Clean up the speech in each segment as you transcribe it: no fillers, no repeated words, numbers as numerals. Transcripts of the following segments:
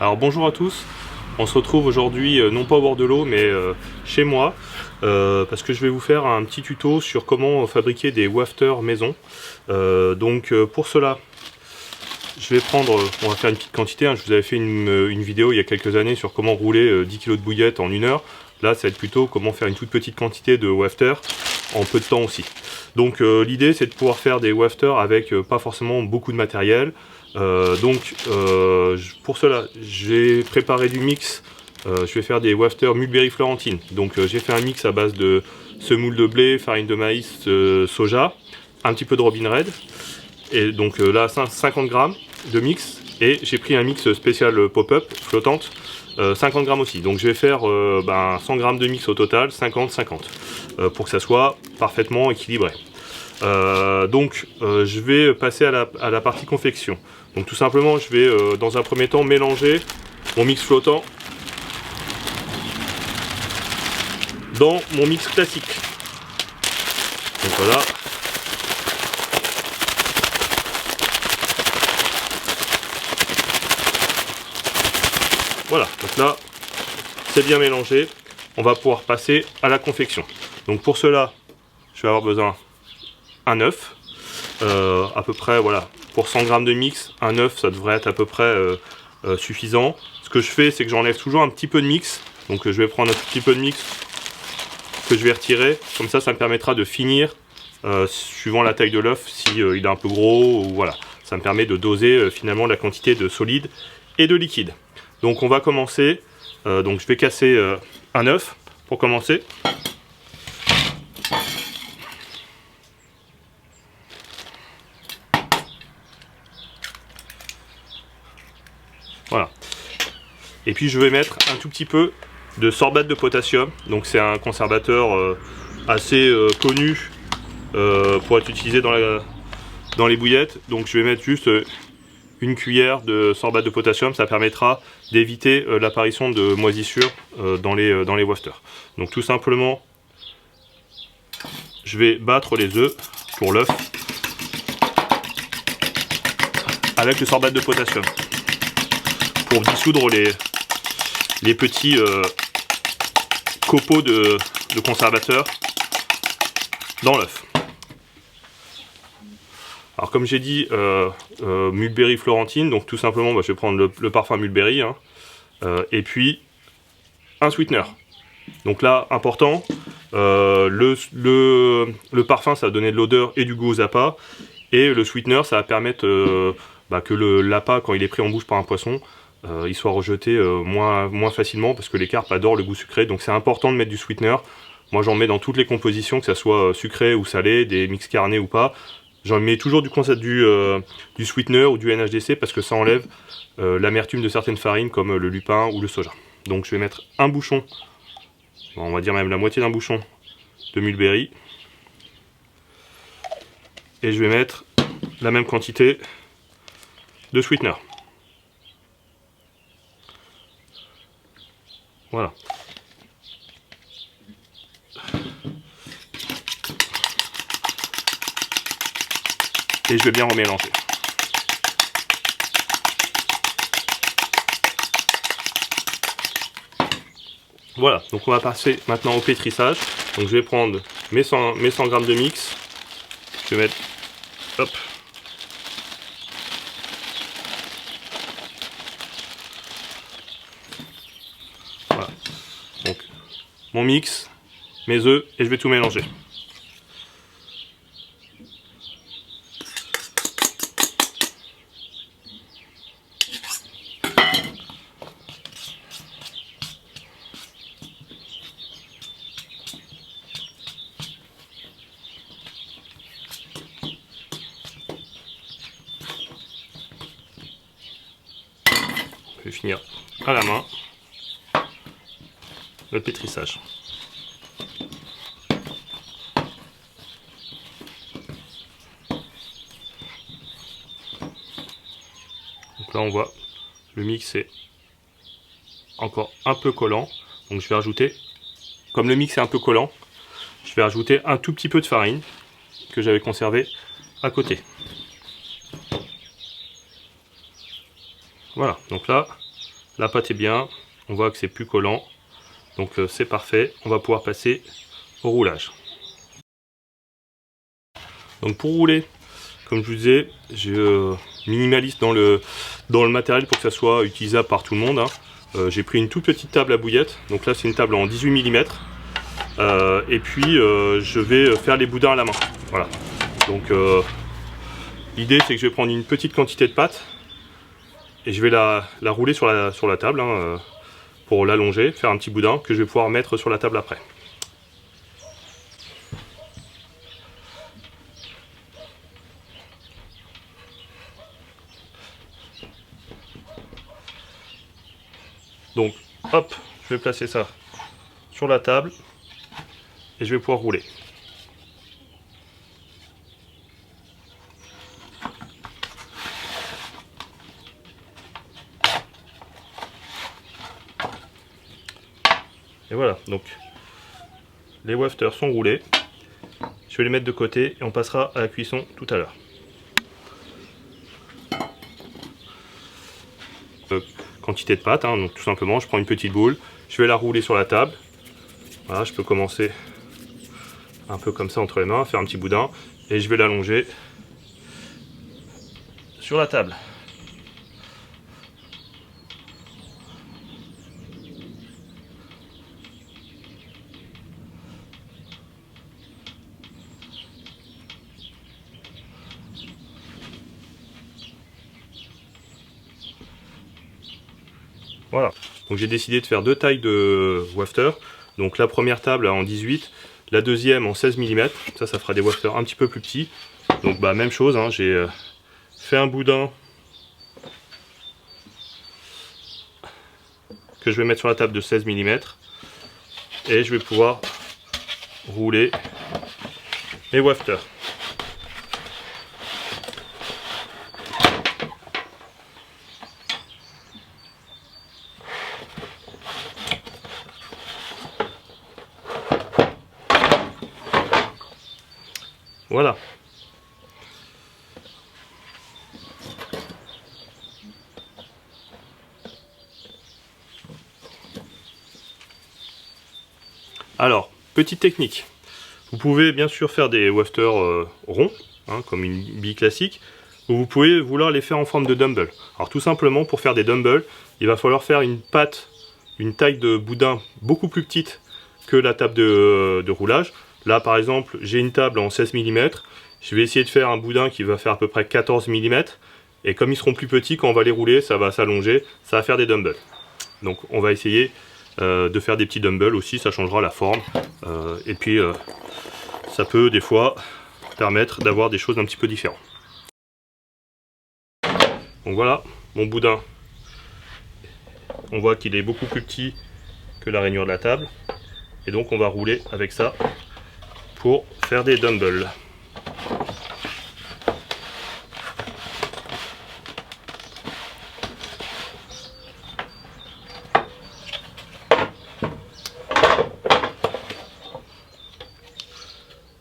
Alors bonjour à tous, on se retrouve aujourd'hui non pas au bord de l'eau mais chez moi parce que je vais vous faire un petit tuto sur comment fabriquer des wafters maison. Pour cela, je vais prendre, on va faire une petite quantité, hein. Je vous avais fait une vidéo il y a quelques années sur comment rouler 10 kg de bouillettes en 1 heure. Là ça va être plutôt comment faire une toute petite quantité de wafters en peu de temps aussi. Donc l'idée c'est de pouvoir faire des wafters avec pas forcément beaucoup de matériel. Pour cela j'ai préparé du mix. Je vais faire des wafters Mulberry Florentine. Donc j'ai fait un mix à base de semoule de blé, farine de maïs, soja, un petit peu de Robin Red. Et donc là 50 grammes de mix. Et j'ai pris un mix spécial pop-up flottante, 50 grammes aussi. Donc je vais faire 100 grammes de mix au total, 50-50, pour que ça soit parfaitement équilibré. Je vais passer à la partie confection. Donc tout simplement je vais dans un premier temps mélanger mon mix flottant dans mon mix classique. Donc voilà. Voilà, donc là c'est bien mélangé. On va pouvoir passer à la confection. Donc pour cela, je vais avoir besoin d'un œuf. À peu près, voilà, pour 100 grammes de mix, un œuf ça devrait être à peu près suffisant. Ce que je fais, c'est que j'enlève toujours un petit peu de mix. Donc je vais prendre un tout petit peu de mix que je vais retirer. Comme ça me permettra de finir suivant la taille de l'œuf, si il est un peu gros, ou voilà. Ça me permet de doser finalement la quantité de solide et de liquide. Donc on va commencer. Donc je vais casser un œuf pour commencer. Voilà. Et puis je vais mettre un tout petit peu de sorbate de potassium. Donc c'est un conservateur assez connu pour être utilisé dans les bouillettes. Donc je vais mettre juste une cuillère de sorbate de potassium. Ça permettra d'éviter l'apparition de moisissures dans les wafters. Donc tout simplement, je vais battre les œufs pour l'œuf avec le sorbate de potassium pour dissoudre les petits copeaux de conservateur dans l'œuf. Alors comme j'ai dit, Mulberry Florentine, donc tout simplement je vais prendre le parfum Mulberry, hein, et puis un sweetener. Donc là, important, le parfum ça va donner de l'odeur et du goût aux appâts, et le sweetener ça va permettre que l'appât, quand il est pris en bouche par un poisson, il soit rejeté moins facilement, parce que les carpes adorent le goût sucré. Donc c'est important de mettre du sweetener. Moi j'en mets dans toutes les compositions, que ça soit sucré ou salé, des mix carnés ou pas. J'en mets toujours du sweetener ou du NHDC, parce que ça enlève l'amertume de certaines farines comme le lupin ou le soja. Donc je vais mettre un bouchon, on va dire même la moitié d'un bouchon de Mulberry, et je vais mettre la même quantité de sweetener. Voilà. Et je vais bien remélanger. Voilà, donc on va passer maintenant au pétrissage. Donc je vais prendre mes 100 grammes de mix. Je vais mettre, hop, voilà. Donc mon mix, mes œufs, et je vais tout mélanger. Je vais finir à la main le pétrissage. Donc là on voit le mix est encore un peu collant, donc je vais rajouter, comme le mix est un peu collant, je vais rajouter un tout petit peu de farine que j'avais conservé à côté. Voilà, donc là la pâte est bien, on voit que c'est plus collant, donc c'est parfait. On va pouvoir passer au roulage. Donc pour rouler, comme je vous disais, je minimalise dans le matériel pour que ça soit utilisable par tout le monde, hein. J'ai pris une toute petite table à bouillettes, donc là c'est une table en 18 mm, et puis je vais faire les boudins à la main. Voilà. Donc l'idée c'est que je vais prendre une petite quantité de pâte et je vais la rouler sur la table, hein, pour l'allonger, faire un petit boudin que je vais pouvoir mettre sur la table après. Donc hop, je vais placer ça sur la table et je vais pouvoir rouler. Et voilà, donc les wafters sont roulés. Je vais les mettre de côté et on passera à la cuisson tout à l'heure. Quantité de pâte, hein, donc tout simplement je prends une petite boule, je vais la rouler sur la table. Voilà, je peux commencer un peu comme ça entre les mains, faire un petit boudin et je vais l'allonger sur la table. Voilà, donc j'ai décidé de faire deux tailles de wafter. Donc la première table en 18, la deuxième en 16 mm. Ça fera des wafters un petit peu plus petits. Donc bah même chose, hein, j'ai fait un boudin que je vais mettre sur la table de 16 mm. Et je vais pouvoir rouler mes wafters. Voilà. Alors, petite technique. Vous pouvez bien sûr faire des wafters ronds, hein, comme une bille classique, ou vous pouvez vouloir les faire en forme de dumbbell. Alors tout simplement, pour faire des dumbbells, il va falloir faire une pâte, une taille de boudin beaucoup plus petite que la table de roulage. Là par exemple, j'ai une table en 16 mm, je vais essayer de faire un boudin qui va faire à peu près 14 mm, et comme ils seront plus petits, quand on va les rouler, ça va s'allonger, ça va faire des dumbbells. Donc on va essayer de faire des petits dumbbells aussi, ça changera la forme, et puis ça peut des fois permettre d'avoir des choses un petit peu différentes. Donc voilà, mon boudin, on voit qu'il est beaucoup plus petit que la rainure de la table, et donc on va rouler avec ça pour faire des dumbbells.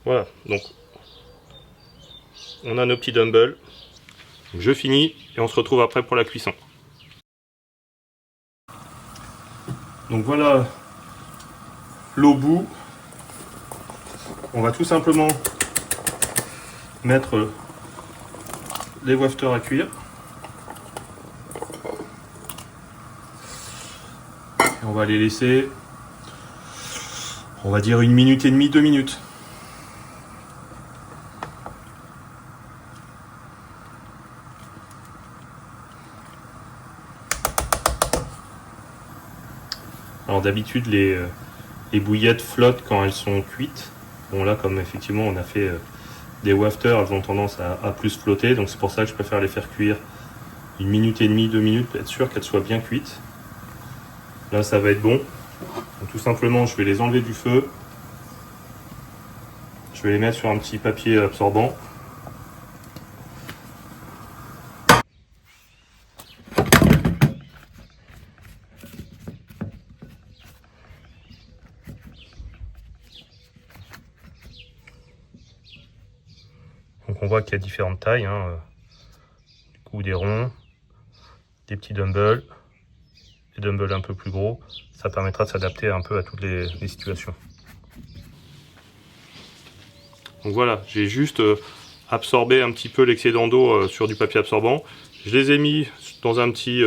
Voilà, donc on a nos petits dumbbells. Je finis et on se retrouve après pour la cuisson. Donc voilà l'eau bout. On va tout simplement mettre les wafters à cuire. Et on va les laisser, on va dire 1 minute et demie, 2 minutes. Alors d'habitude les bouillettes flottent quand elles sont cuites. Bon là comme effectivement on a fait des wafters, elles ont tendance à plus flotter, donc c'est pour ça que je préfère les faire cuire 1 minute et demie, 2 minutes, pour être sûr qu'elles soient bien cuites. Là ça va être bon. Donc, tout simplement je vais les enlever du feu. Je vais les mettre sur un petit papier absorbant. Donc on voit qu'il y a différentes tailles, hein. Du coup des ronds, des petits dumbbells, les dumbbells un peu plus gros, ça permettra de s'adapter un peu à toutes les situations. Donc voilà, j'ai juste absorbé un petit peu l'excédent d'eau sur du papier absorbant. Je les ai mis dans un petit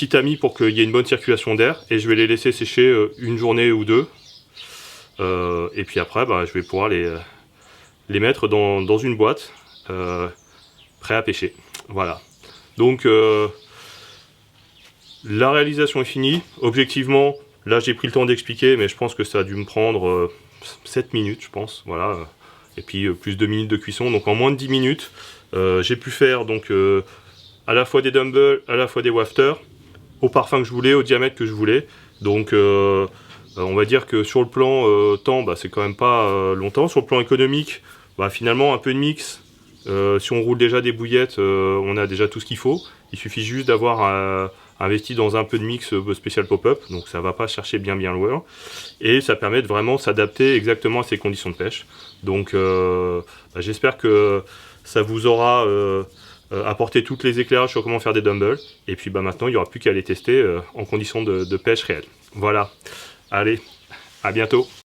tamis pour qu'il y ait une bonne circulation d'air et je vais les laisser sécher une journée ou deux. Et puis après, je vais pouvoir les mettre dans une boîte prêt à pêcher. Voilà. Donc la réalisation est finie. Objectivement, là j'ai pris le temps d'expliquer, mais je pense que ça a dû me prendre 7 minutes, je pense. Voilà. Et puis plus 2 minutes de cuisson. Donc en moins de 10 minutes, j'ai pu faire donc à la fois des dumbbells, à la fois des wafters, au parfum que je voulais, au diamètre que je voulais. Donc on va dire que sur le plan temps, c'est quand même pas longtemps. Sur le plan économique, finalement un peu de mix. Si on roule déjà des bouillettes, on a déjà tout ce qu'il faut. Il suffit juste d'avoir investi dans un peu de mix spécial pop-up, donc ça va pas chercher bien loin. Et ça permet de vraiment s'adapter exactement à ces conditions de pêche. Donc j'espère que ça vous aura apporté toutes les éclairages sur comment faire des dumbbells. Et puis maintenant, il n'y aura plus qu'à les tester en conditions de pêche réelles. Voilà. Allez, à bientôt.